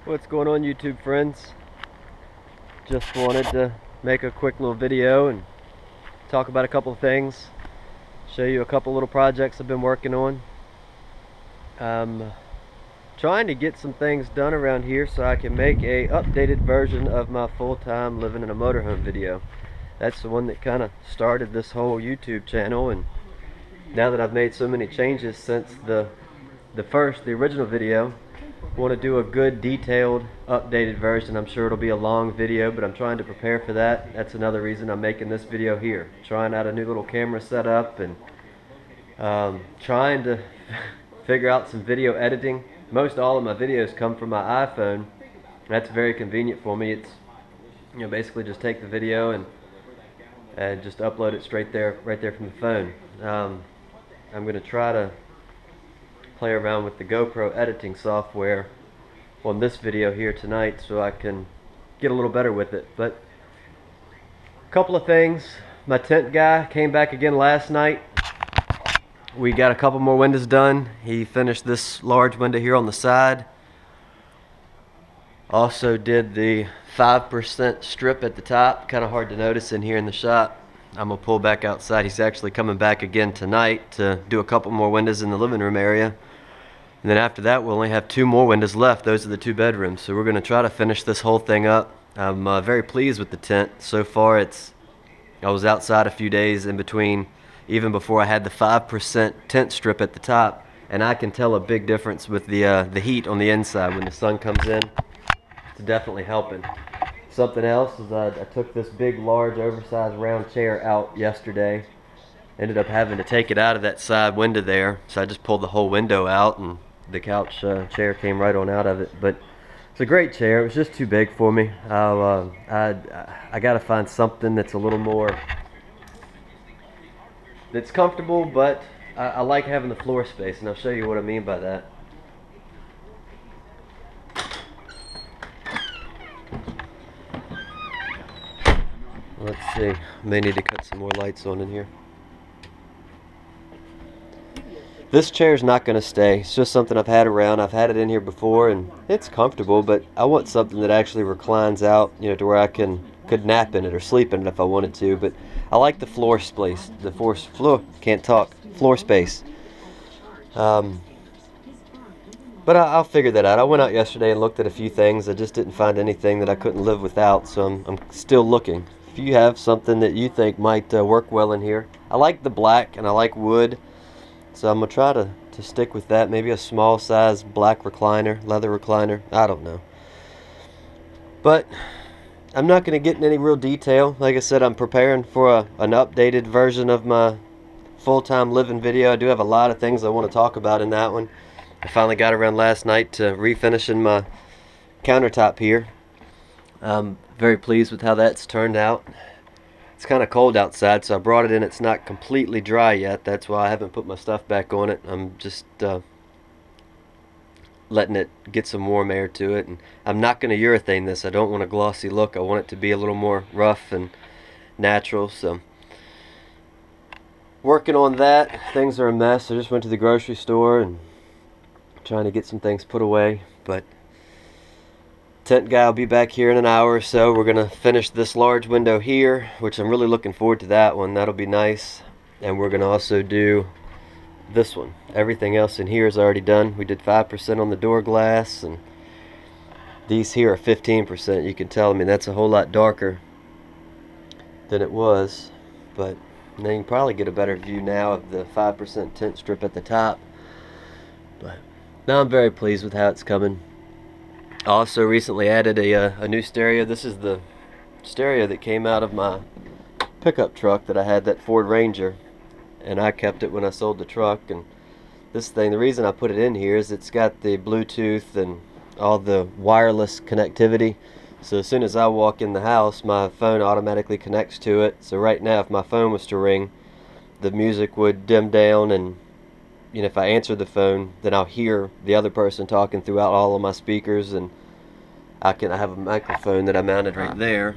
What's going on, YouTube friends? Just wanted to make a quick little video and talk about a couple of things, show you a couple little projects I've been working on. I'm trying to get some things done around here so I can make a updated version of my full-time living in a motorhome video. That's the one that kind of started this whole YouTube channel, and now that I've made so many changes since the original video, want to do a good detailed updated version. I'm sure it'll be a long video, but I'm trying to prepare for that. That's another reason I'm making this video here, trying out a new little camera setup and trying to figure out some video editing. Most all of my videos come from my iPhone. That's very convenient for me. It's, you know, basically just take the video and just upload it straight there, right there from the phone. I'm going to try to play around with the GoPro editing software on this video here tonight so I can get a little better with it. But a couple of things. My tent guy came back again last night. We got a couple more windows done. He finished this large window here on the side. Also did the 5% strip at the top. Kind of hard to notice in here in the shop. I'm gonna pull back outside. He's actually coming back again tonight to do a couple more windows in the living room area. And then after that, we'll only have 2 more windows left. Those are the 2 bedrooms. So we're going to try to finish this whole thing up. I'm very pleased with the tent. So far, I was outside a few days in between, even before I had the 5% tent strip at the top. And I can tell a big difference with the heat on the inside when the sun comes in. It's definitely helping. Something else is I took this big, large, oversized round chair out yesterday. Ended up having to take it out of that side window there. So I just pulled the whole window out and the couch chair came right on out of it. But it's a great chair. It was just too big for me. I got to find something that's a little more, that's comfortable, but I like having the floor space, and I'll show you what I mean by that. Let's see. May need to cut some more lights on in here. This chair's not going to stay. It's just something I've had around. I've had it in here before, and it's comfortable, but I want something that actually reclines out, you know, to where I could nap in it or sleep in it if I wanted to. But I like the floor space. Floor space. But I'll figure that out. I went out yesterday and looked at a few things. I just didn't find anything that I couldn't live without, so I'm still looking. If you have something that you think might work well in here. I like the black and I like wood. So I'm going to try to stick with that. Maybe a small size black recliner, leather recliner. I don't know. But I'm not going to get in any real detail. Like I said, I'm preparing for an updated version of my full-time living video. I do have a lot of things I want to talk about in that one. I finally got around last night to refinishing my countertop here. I'm very pleased with how that's turned out. It's kind of cold outside, so I brought it in. It's not completely dry yet. That's why I haven't put my stuff back on it. I'm just letting it get some warm air to it. And I'm not going to urethane this. I don't want a glossy look. I want it to be a little more rough and natural. So working on that. Things are a mess. I just went to the grocery store and trying to get some things put away. But tent guy will be back here in an hour or so. We're going to finish this large window here, which I'm really looking forward to that one. That'll be nice. And we're going to also do this one. Everything else in here is already done. We did 5% on the door glass, and these here are 15%. You can tell, I mean, that's a whole lot darker than it was. But then you can probably get a better view now of the 5% tent strip at the top. But now I'm very pleased with how it's coming. I also recently added a new stereo. This is the stereo that came out of my pickup truck that I had, that Ford Ranger, and I kept it when I sold the truck. And this thing, the reason I put it in here is it's got the Bluetooth and all the wireless connectivity. So as soon as I walk in the house, my phone automatically connects to it. So right now, if my phone was to ring, the music would dim down, and you know, if I answer the phone, then I'll hear the other person talking throughout all of my speakers, and I have a microphone that I mounted right there.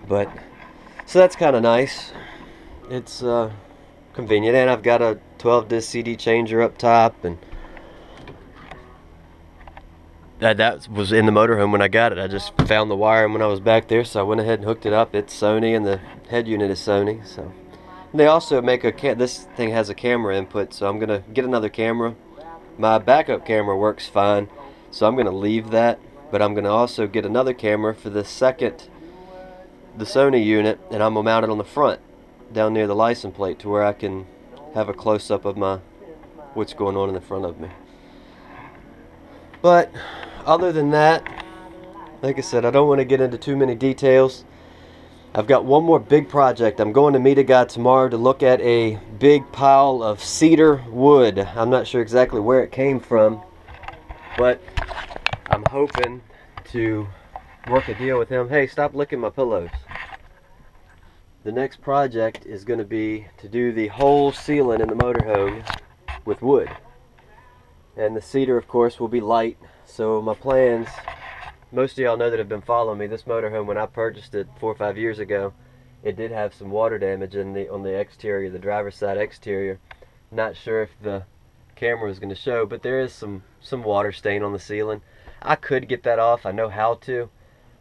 But so that's kind of nice. It's convenient, and I've got a 12-disc CD changer up top, and that was in the motorhome when I got it. I just found the wiring when I was back there, so I went ahead and hooked it up. It's Sony, and the head unit is Sony. So and they also make this thing has a camera input, so I'm gonna get another camera. My backup camera works fine, so I'm gonna leave that, but I'm gonna also get another camera for the Sony unit, and I'm gonna mount it on the front down near the license plate to where I can have a close-up of what's going on in the front of me. But other than that, like I said, I don't want to get into too many details. I've got one more big project. I'm going to meet a guy tomorrow to look at a big pile of cedar wood. I'm not sure exactly where it came from, but I'm hoping to work a deal with him. Hey, stop licking my pillows. The next project is going to be to do the whole ceiling in the motorhome with wood. And the cedar, of course, will be light. So my plans, most of y'all know that have been following me, this motorhome, when I purchased it 4 or 5 years ago, it did have some water damage on the exterior, the driver's side exterior. Not sure if the camera is going to show, but there is some water stain on the ceiling. I could get that off, I know how to,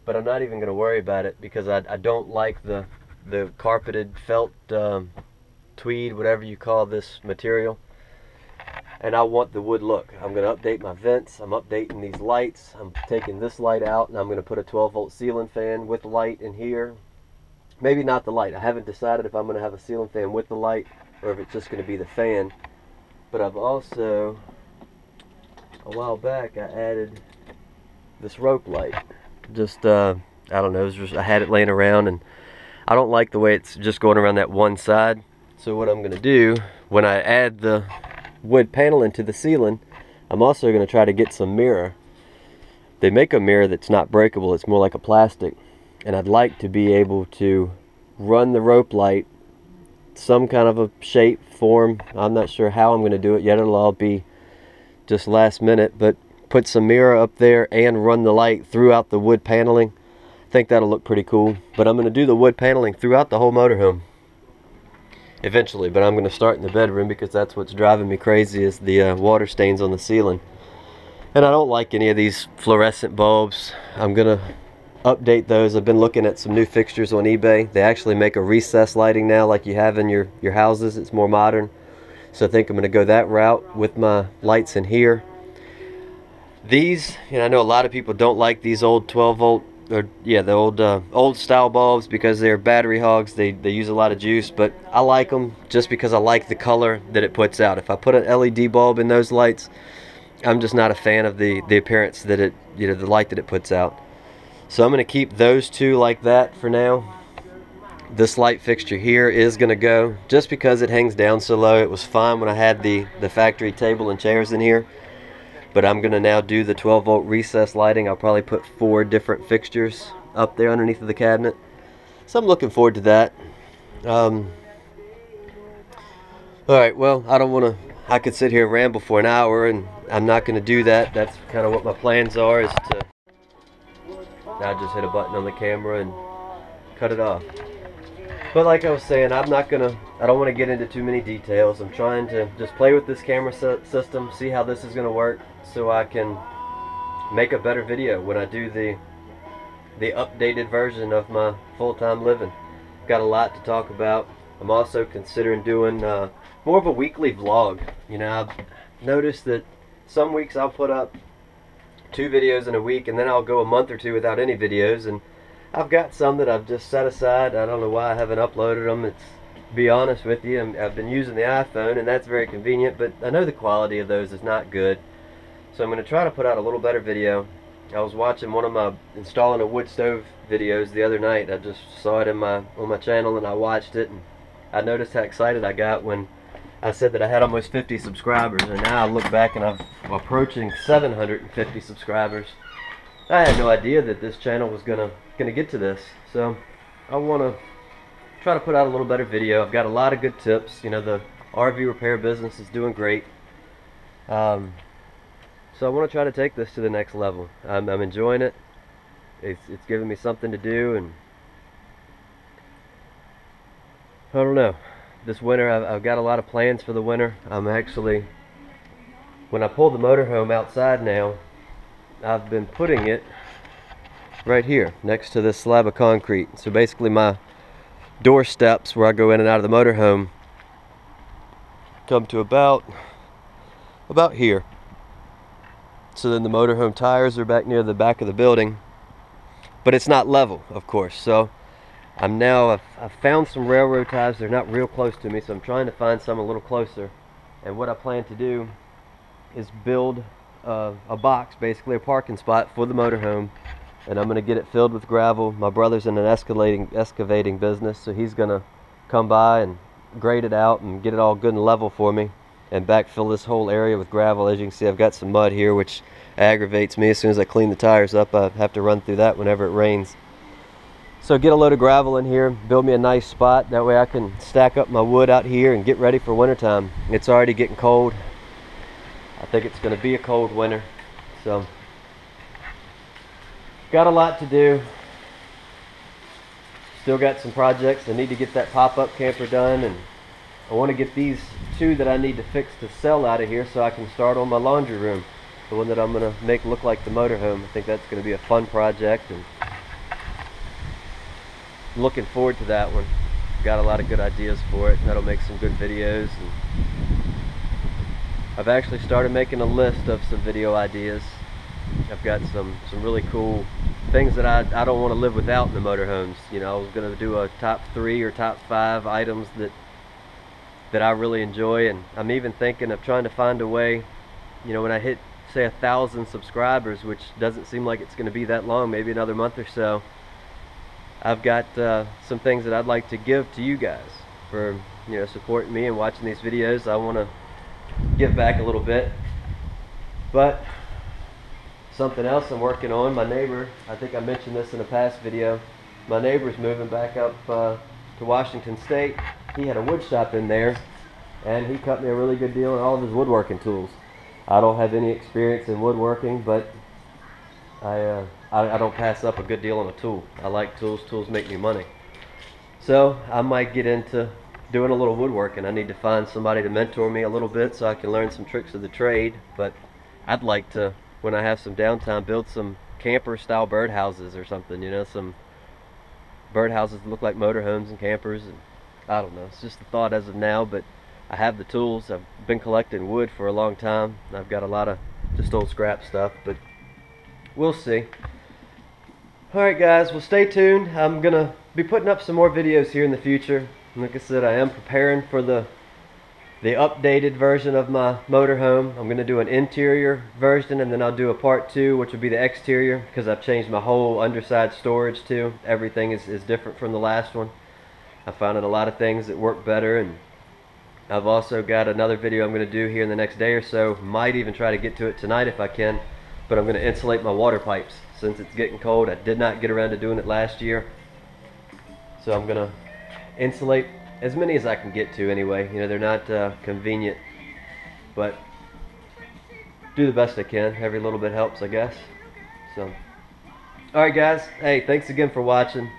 but I'm not even going to worry about it because I don't like the carpeted felt tweed, whatever you call this material. And I want the wood look. I'm going to update my vents. I'm updating these lights. I'm taking this light out, and I'm going to put a 12-volt ceiling fan with light in here. Maybe not the light. I haven't decided if I'm going to have a ceiling fan with the light or if it's just going to be the fan. But I've also, a while back, I added this rope light. Just, I don't know, I had it laying around, and I don't like the way it's just going around that one side. So what I'm going to do, when I add the wood paneling to the ceiling, I'm also going to try to get some mirror. They make a mirror that's not breakable, it's more like a plastic, and I'd like to be able to run the rope light some kind of a shape, form. I'm not sure how I'm going to do it yet. It'll all be just last minute, but put some mirror up there and run the light throughout the wood paneling. I think that'll look pretty cool. But I'm going to do the wood paneling throughout the whole motorhome eventually, but I'm going to start in the bedroom because that's what's driving me crazy, is the water stains on the ceiling. And I don't like any of these fluorescent bulbs. I'm going to update those. I've been looking at some new fixtures on eBay. They actually make a recessed lighting now like you have in your houses. It's more modern. So I think I'm going to go that route with my lights in here. These, I know a lot of people don't like these old 12-volt, or yeah, the old style bulbs because they're battery hogs. They use a lot of juice, but I like them just because I like the color that it puts out. If I put an LED bulb in those lights, I'm just not a fan of the appearance that it, the light that it puts out. So I'm going to keep those two like that for now. This light fixture here is going to go just because it hangs down so low. It was fine when I had the factory table and chairs in here. But I'm going to now do the 12-volt recessed lighting. I'll probably put 4 different fixtures up there underneath of the cabinet. So I'm looking forward to that. Alright, well, I could sit here and ramble for an hour, and I'm not going to do that. That's kind of what my plans are, is to now just hit a button on the camera and cut it off. But like I was saying, I don't want to get into too many details. I'm trying to just play with this camera system, see how this is going to work, so I can make a better video when I do the updated version of my full-time living. Got a lot to talk about. I'm also considering doing more of a weekly vlog. I've noticed that some weeks I'll put up 2 videos in a week, and then I'll go a month or 2 without any videos, and I've got some that I've just set aside. I don't know why I haven't uploaded them. To be honest with you, I've been using the iPhone, and that's very convenient, but I know the quality of those is not good. So I'm going to try to put out a little better video. I was watching one of my installing a wood stove videos the other night. I just saw it on my channel, and I watched it, and I noticed how excited I got when I said that I had almost 50 subscribers, and now I look back and I'm approaching 750 subscribers. I had no idea that this channel was gonna get to this, so I want to try to put out a little better video. I've got a lot of good tips. The RV repair business is doing great, so I want to try to take this to the next level. I'm enjoying it. It's giving me something to do, and I don't know. This winter, I've got a lot of plans for the winter. I'm actually, when I pull the motorhome outside now, I've been putting it right here next to this slab of concrete. So basically my door steps where I go in and out of the motorhome come to about here. So then the motorhome tires are back near the back of the building, but it's not level, of course. So I've found some railroad ties. They're not real close to me, so I'm trying to find some a little closer. And what I plan to do is build a box, basically a parking spot for the motorhome, and I'm going to get it filled with gravel. My brother's in an excavating business, so he's going to come by and grade it out and get it all good and level for me and backfill this whole area with gravel. As you can see, I've got some mud here, which aggravates me. As soon as I clean the tires up, I have to run through that whenever it rains. So get a load of gravel in here, build me a nice spot. That way I can stack up my wood out here and get ready for wintertime. It's already getting cold. I think it's going to be a cold winter. So got a lot to do. Still got some projects. I need to get that pop-up camper done, and I want to get these two that I need to fix to sell out of here so I can start on my laundry room. The one that I'm going to make look like the motorhome. I think that's going to be a fun project, and looking forward to that one. Got a lot of good ideas for it. That'll make some good videos. And I've actually started making a list of some video ideas. I've got some really cool things that I don't want to live without in the motorhomes. You know, I was going to do a top 3 or top 5 items that I really enjoy, and I'm even thinking of trying to find a way, you know, when I hit say 1,000 subscribers, which doesn't seem like it's going to be that long, maybe another month or so, I've got some things that I'd like to give to you guys for, you know, supporting me and watching these videos. I want to give back a little bit. But something else I'm working on, my neighbor, I think I mentioned this in a past video, my neighbor's moving back up to Washington State. He had a wood shop in there, and he cut me a really good deal on all of his woodworking tools. I don't have any experience in woodworking, but I don't pass up a good deal on a tool. I like tools. Tools make me money. So I might get into doing a little woodworking. I need to find somebody to mentor me a little bit so I can learn some tricks of the trade. But I'd like to, when I have some downtime, build some camper style birdhouses or something, you know, some birdhouses that look like motorhomes and campers. And I don't know, it's just a thought as of now, but I have the tools. I've been collecting wood for a long time. I've got a lot of just old scrap stuff, but we'll see. Alright guys, well, stay tuned. I'm gonna be putting up some more videos here in the future. Like I said, I am preparing for the updated version of my motorhome. I'm gonna do an interior version, and then I'll do a part 2, which will be the exterior, because I've changed my whole underside storage too. Everything is different from the last one. I found a lot of things that work better, and I've also got another video I'm gonna do here in the next day or so. Might even try to get to it tonight if I can. But I'm going to insulate my water pipes since it's getting cold. I did not get around to doing it last year, so I'm going to insulate as many as I can get to anyway. You know, they're not convenient, but do the best I can. Every little bit helps, I guess. So, alright guys, hey, thanks again for watching.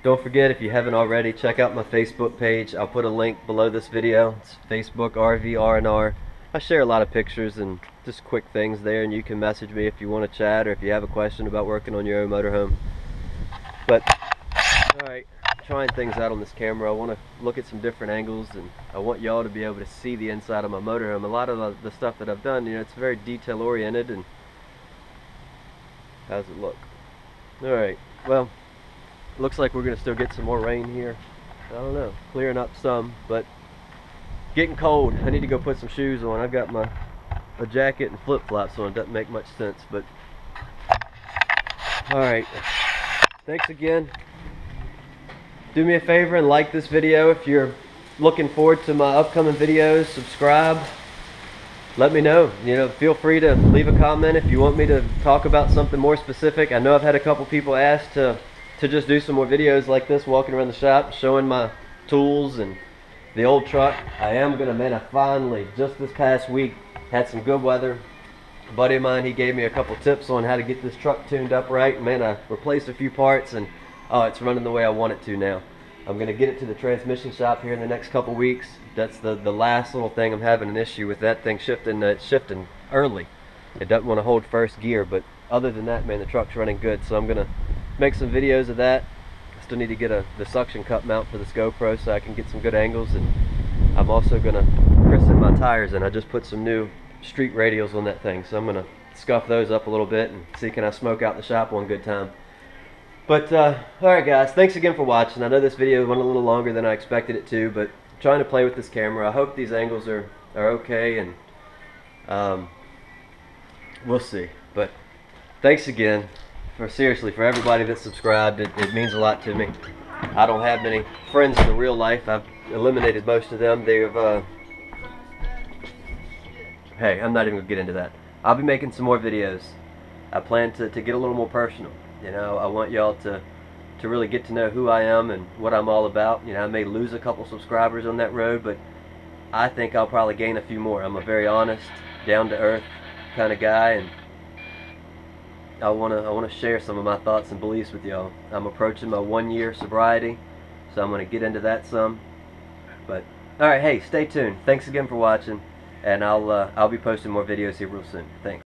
Don't forget, if you haven't already, check out my Facebook page. I'll put a link below this video. It's Facebook RVR&R. I share a lot of pictures and just quick things there, and you can message me if you want to chat or if you have a question about working on your own motorhome. But alright, trying things out on this camera. I want to look at some different angles, and I want y'all to be able to see the inside of my motorhome. A lot of the stuff that I've done, you know, it's very detail oriented. And how's it look? Alright, well, looks like we're going to still get some more rain here. I don't know, clearing up some, but getting cold. I need to go put some shoes on. I've got a jacket and flip-flops on. It doesn't make much sense, but alright, thanks again. Do me a favor and like this video. If you're looking forward to my upcoming videos, subscribe. Let me know. You know, feel free to leave a comment if you want me to talk about something more specific. I know I've had a couple people ask to just do some more videos like this, walking around the shop, showing my tools and the old truck. I am gonna, man, I finally, just this past week, had some good weather. A buddy of mine, he gave me a couple tips on how to get this truck tuned up right. Man, I replaced a few parts, and oh, it's running the way I want it to now. I'm gonna get it to the transmission shop here in the next couple weeks. That's the last little thing. I'm having an issue with that thing shifting. It's shifting early. It doesn't want to hold first gear, but other than that, man, the truck's running good. So I'm gonna make some videos of that. I still need to get the suction cup mount for this GoPro so I can get some good angles, and I'm also gonna christen my tires in. I just put some new street radials on that thing, so I'm gonna scuff those up a little bit and see can I smoke out the shop one good time. But alright guys, thanks again for watching. I know this video went a little longer than I expected it to, but I'm trying to play with this camera. I hope these angles are okay, and we'll see. But thanks again seriously for everybody that subscribed. It means a lot to me. I don't have many friends in the real life. I've eliminated most of them. They've hey, I'm not even gonna get into that. I'll be making some more videos. I plan to get a little more personal. You know, I want y'all to really get to know who I am and what I'm all about. You know, I may lose a couple subscribers on that road, but I think I'll probably gain a few more. I'm a very honest, down-to-earth kind of guy, and I wanna share some of my thoughts and beliefs with y'all. I'm approaching my 1-year sobriety, so I'm gonna get into that some. But all right, hey, stay tuned. Thanks again for watching, and I'll be posting more videos here real soon. Thanks.